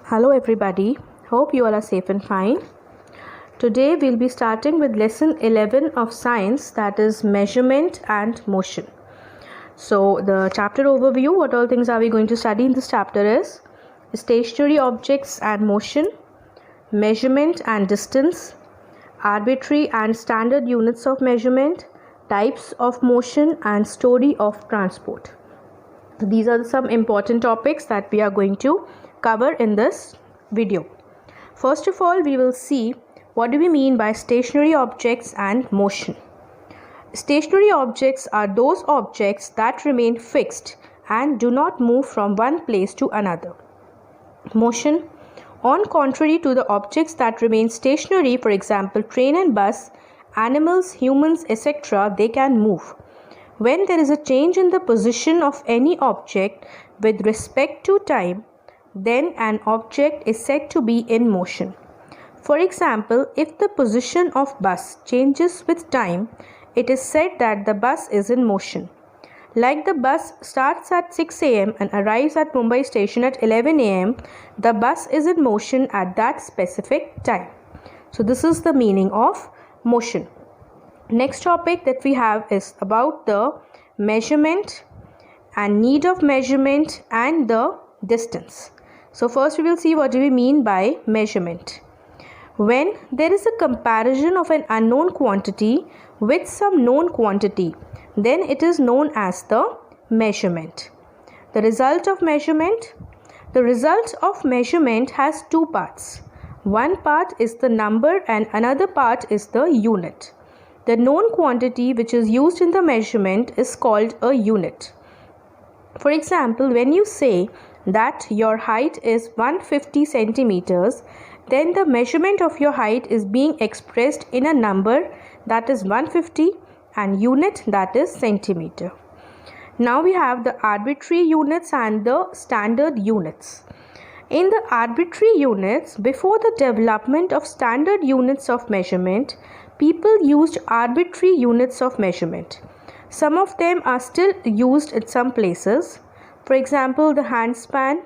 Hello everybody, hope you all are safe and fine. Today we'll be starting with lesson 11 of science, that is measurement and motion. So the chapter overview, what all things are we going to study in this chapter is stationary objects and motion, measurement and distance, arbitrary and standard units of measurement, types of motion and story of transport. So these are some important topics that we are going to cover in this video. First of all, we will see what do we mean by stationary objects and motion. Stationary objects are those objects that remain fixed and do not move from one place to another. Motion, on contrary to the objects that remain stationary, for example train and bus, animals, humans, etc., they can move. When there is a change in the position of any object with respect to time, then an object is said to be in motion. For example, if the position of bus changes with time, it is said that the bus is in motion. Like the bus starts at 6 a.m. and arrives at Mumbai station at 11 a.m., the bus is in motion at that specific time. So this is the meaning of motion. Next topic that we have is about the measurement and need of measurement and the distance. So first we will see what do we mean by measurement. When there is a comparison of an unknown quantity with some known quantity, then it is known as the measurement. The result of measurement. The result of measurement has two parts. One part is the number and another part is the unit. The known quantity which is used in the measurement is called a unit. For example, when you say that your height is 150 centimeters, then the measurement of your height is being expressed in a number that is 150 and unit that is centimeter. Now we have the arbitrary units and the standard units. In the arbitrary units, before the development of standard units of measurement, people used arbitrary units of measurement. Some of them are still used in some places. For example, the handspan,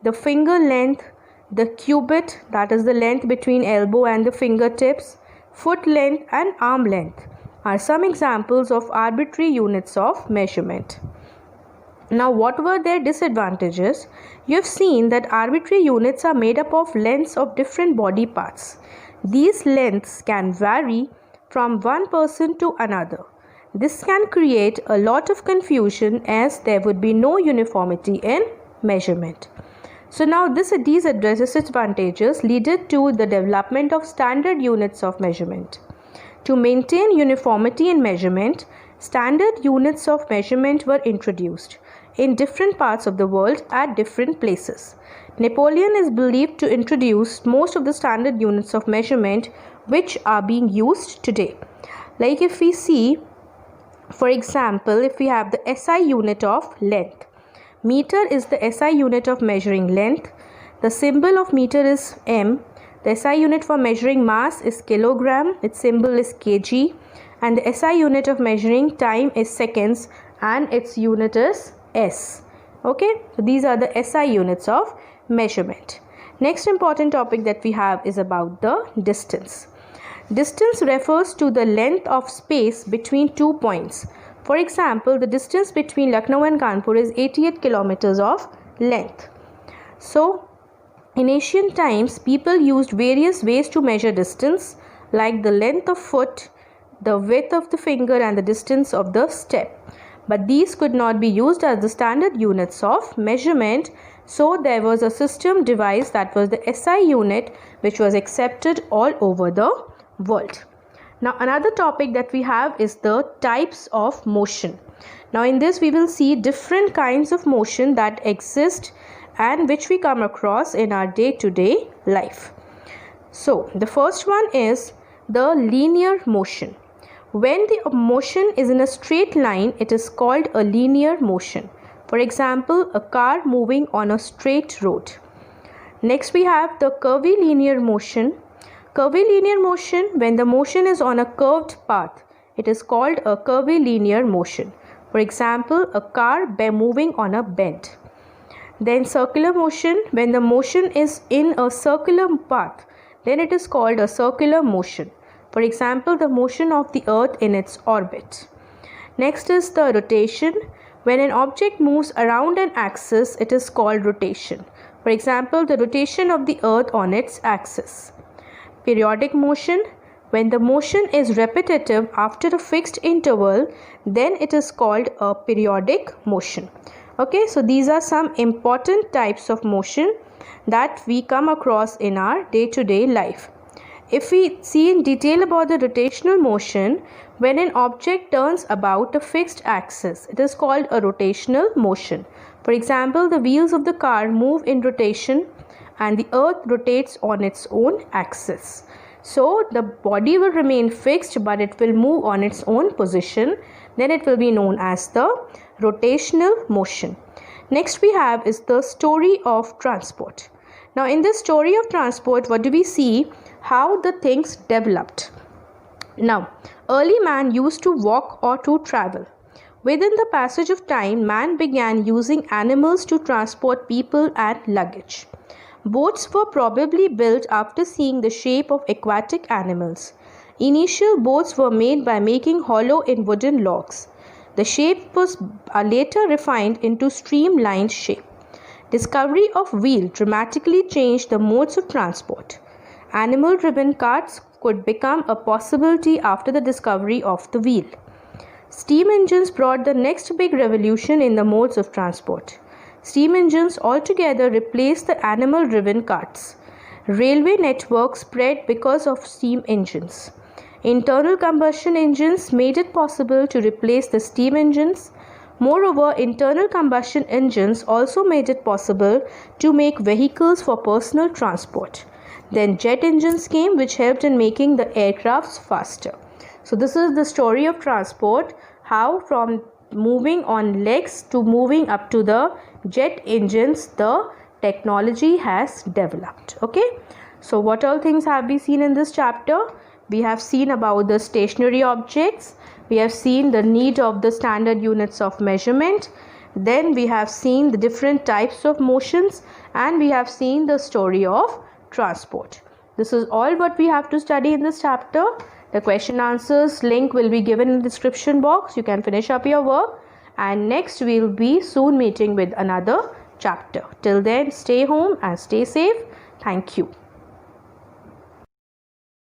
the finger length, the cubit, that is the length between elbow and the fingertips, foot length and arm length are some examples of arbitrary units of measurement. Now, what were their disadvantages? You have seen that arbitrary units are made up of lengths of different body parts. These lengths can vary from one person to another. This can create a lot of confusion as there would be no uniformity in measurement. So now these disadvantages led to the development of standard units of measurement. To maintain uniformity in measurement, standard units of measurement were introduced in different parts of the world at different places. Napoleon is believed to introduce most of the standard units of measurement which are being used today. Like if we see, for example, if we have the SI unit of length. Meter is the SI unit of measuring length. The symbol of meter is M. The SI unit for measuring mass is kilogram. Its symbol is kg. And the SI unit of measuring time is seconds and its unit is S. Okay, so these are the SI units of measurement. Next important topic that we have is about the distance. Distance refers to the length of space between 2 points. For example, the distance between Lucknow and Kanpur is 88 kilometers of length. So, in ancient times, people used various ways to measure distance, like the length of foot, the width of the finger and the distance of the step. But these could not be used as the standard units of measurement. So, there was a system devised that was the SI unit which was accepted all over the world. Now another topic that we have is the types of motion. Now in this we will see different kinds of motion that exist and which we come across in our day-to-day life. So the first one is the linear motion. When the motion is in a straight line, it is called a linear motion. For example, a car moving on a straight road. Next we have the curvilinear motion. Curvilinear motion, when the motion is on a curved path, it is called a curvilinear motion. For example, a car moving on a bend. Then circular motion, when the motion is in a circular path, then it is called a circular motion. For example, the motion of the earth in its orbit. Next is the rotation. When an object moves around an axis, it is called rotation. For example, the rotation of the earth on its axis. Periodic motion. When the motion is repetitive after a fixed interval, then it is called a periodic motion. Okay, so these are some important types of motion that we come across in our day-to-day life. If we see in detail about the rotational motion, when an object turns about a fixed axis, it is called a rotational motion. For example, the wheels of the car move in rotation and the earth rotates on its own axis. So the body will remain fixed, but it will move on its own position. Then it will be known as the rotational motion. Next we have is the story of transport. Now in this story of transport, what do we see? How the things developed. Now, early man used to walk or to travel. Within the passage of time, man began using animals to transport people and luggage. Boats were probably built after seeing the shape of aquatic animals. Initial boats were made by making hollow in wooden logs. The shape was later refined into streamlined shape. Discovery of wheel dramatically changed the modes of transport. Animal-driven carts could become a possibility after the discovery of the wheel. Steam engines brought the next big revolution in the modes of transport. Steam engines altogether replaced the animal-driven carts. Railway networks spread because of steam engines. Internal combustion engines made it possible to replace the steam engines. Moreover, internal combustion engines also made it possible to make vehicles for personal transport. Then jet engines came, which helped in making the aircrafts faster. So this is the story of transport, how from moving on legs to moving up to the jet engines, the technology has developed. Okay, so what all things have we seen in this chapter? We have seen about the stationary objects. We have seen the need of the standard units of measurement. Then we have seen the different types of motions, and we have seen the story of transport. This is all what we have to study in this chapter. The question answers link will be given in the description box. You can finish up your work, and next we will be soon meeting with another chapter. Till then, stay home and stay safe. Thank you.